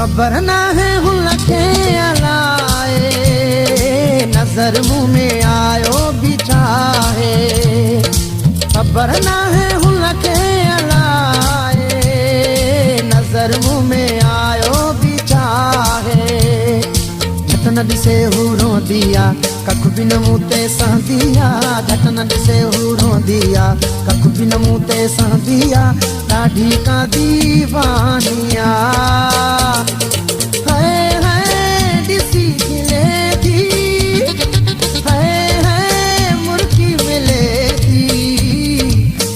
खबर ना है हुलके अलाए, नजर मुँह में आयो बिछाए। खबर ना है हुलके अलाए, नजर मुँह में आयो बिछाए। झट न ॾिसे हू रोंदिया कख बि न मूं ते सहंदिया, झट न ॾिसे हू रोंदिया कख बि न मूं ते सहंदिया। ॾाढी का दीवानिया है ॾिसी खिले थी, है मुर्की मिले थी।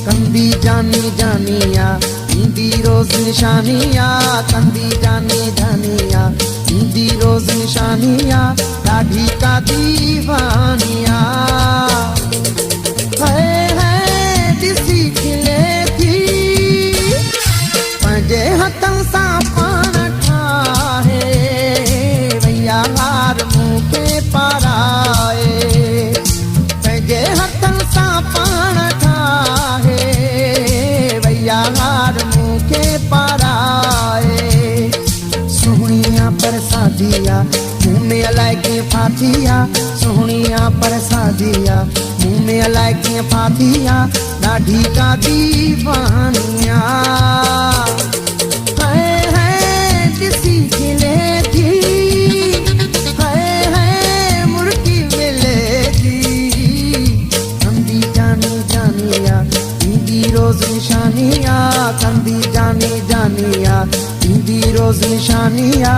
कंदी जानी जानिया ईंदी रोज़ निशानिया, कंदी जानी जानिया ईंदी रोज़ निशानिया। ॾाढी का दीवानिया है ॾिसी खिले थी, पंहिंजे हथनि सां पाण ठाहे भैया हार मूंखे पाराए। पंहिंजे हथनि सां पाण ठाहे भैया हार मूंखे पाराए। सुहिणिया पर सादिया मुँह में अलाए कीअं फाथिया, सुहिणिया पर सादिया मुँह में अलाए कीअं फाथिया। ॾाढी का दीवानिया है ॾिसी खिले थी, है मुर्की मिले थी। कंदी जानी जानिया ईंदी रोज़ निशानिया, कंदी जानी जानिया ईंदी रोज़ निशानिया।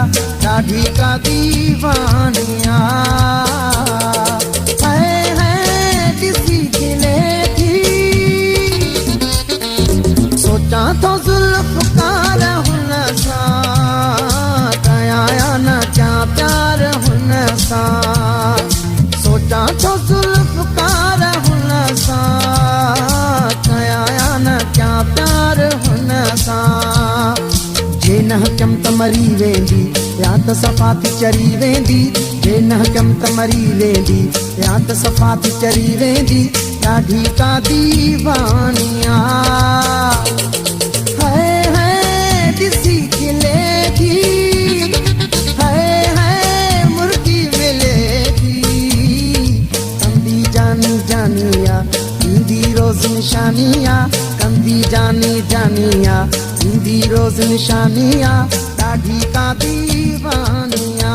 ॾाढी का दीवानिया है ॾिसी खिले थी। सोचां थो ज़ुल्फ़कार हुन सां, कयां या न कयां प्यार हुन सां। सोचां थो ज़ुल्फ़कार हुन सां, कयां या न कयां प्यार हुन सां। जे न हकम त मरी वेंदी या त सफ़ा थी चरी वेंदी, जे न हकम त मरी वेंदी या त सफ़ा थी चरी वेंदी। ॾाढी का दीवानिया है ॾिसी खिले थी, है मुर्गी मिले थी। कंदी जानी जानिया ईंदी रोज़ निशानिया, कंदी जानी जानिया ईंदी रोज़ निशानिया। ॾाढी का दीवानिया।